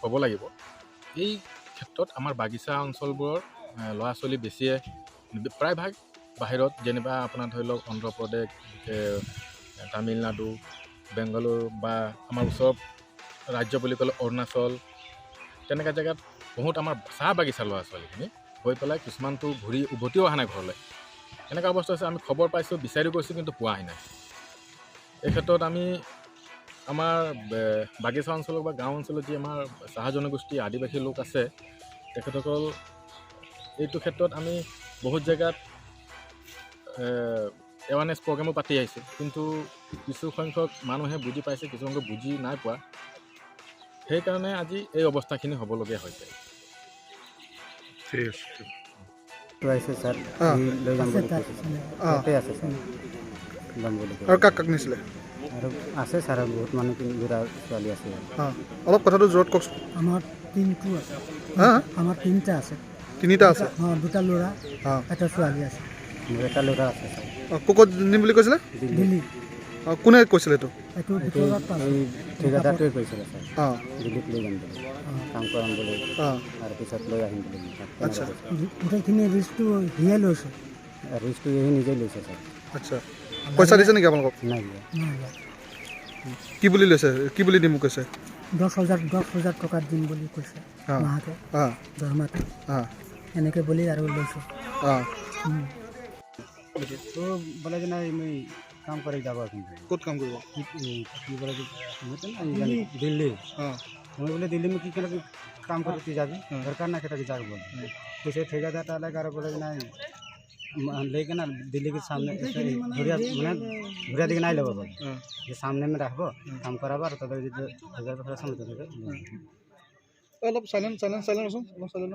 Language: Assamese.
হ'ব লাগিব। এই ক্ষেত্ৰত আমাৰ বাগিচা অঞ্চলবোৰৰ ল'ৰা ছোৱালী বেছিয়ে প্ৰায়ভাগ বাহিৰত যেনিবা আপোনাৰ ধৰি লওক অন্ধ্ৰপ্ৰদেশ, তামিলনাডু, বেংগালুৰু বা আমাৰ ওচৰ ৰাজ্য বুলি ক'লে অৰুণাচল, তেনেকুৱা জেগাত বহুত আমাৰ চাহ বাগিচা ল'ৰা ছোৱালীখিনি গৈ পেলাই কিছুমানটো ঘূৰি উভতিও অহা নাই ঘৰলৈ। এনেকুৱা অৱস্থা হৈছে, আমি খবৰ পাইছোঁ, বিচাৰি গৈছোঁ, কিন্তু পোৱাহি নাই। এই ক্ষেত্ৰত আমি আমাৰ বাগিচা অঞ্চলত বা গাঁও অঞ্চলত যি আমাৰ চাহ জনগোষ্ঠী আদিবাসী লোক আছে, তেখেতসকল এইটো ক্ষেত্ৰত আমি বহুত জেগাত এৱাৰনেছ প্ৰগ্ৰেমো পাতি আহিছোঁ, কিন্তু কিছু সংখ্যক মানুহে বুজি পাইছে, কিছু সংখ্যক বুজি নাই পোৱা। সেইকাৰণে আজি এই অৱস্থাখিনি হ'বলগীয়া হৈছে। ঠিক আছে। আছে স্যার লৈ যাম বুলি কৈছে তাতে আছে স্যার যাম বুলি কৈছে। আৰু কাক কাক নিছিলে? আৰু আছে স্যাৰ বহুত মানুহ ল'ৰা ছোৱালী আছে। অলপ কথাটো জোৰত কওকচোন। আমাৰ তিনটা আছে। হা আমাৰ তিনটা আছে। তিনিটা আছে? দুটা ল'ৰা এটা ছোৱালী আছে। মোৰ এটা ল'ৰা আছে স্যাৰ। ক'ত নিম বুলি কৈছিলে? দিল্লী। কোনে কৈছিলে এইটো? এইটো ভিতৰত পালে। এই ঠিকাদাৰটোৱে কৈছিলে স্যাৰ অঁ দিল্লীত লৈ যাম বুলি কাম কৰাম বুলি আৰু পিছত লৈ আহিম বুলি। আচ্ছা গোটেইখিনি ৰিস্কটো সিয়ে লৈছে। ৰিস্কটো এই নিজেই লৈছে স্যাৰ। আচ্ছা, পইচা দিছে নেকি আপোনালোকক? নাই দিয়া। কি বুলি লৈছে, কি বুলি দিম কৈছে? 10,000 টকা দিম বুলি কৈছে মাহতে দৰমহাটো এনেকৈ বুলি আৰু লৈছে। তো বলে যে নাই মই কাম কৰে যাবো এখন। ক'ত কাম কৰিব? কি বলে দিল্লি। मैं बोले दिल्ली में क्या काम करते जाबी दरकार ना कहता कि जाके बोल किसी ठेकेदार लगा और बोले ना लेके ना दिल्ली के सामने घुरिया मैंने घुरिया दिखे ना लेबो बोले ये सामने में रखबो काम कराबो और तब जो 1000 रुपया समझ देबे। অলপ চাইলেণ্ট আছোন, অলপ চাইলেণ্ট।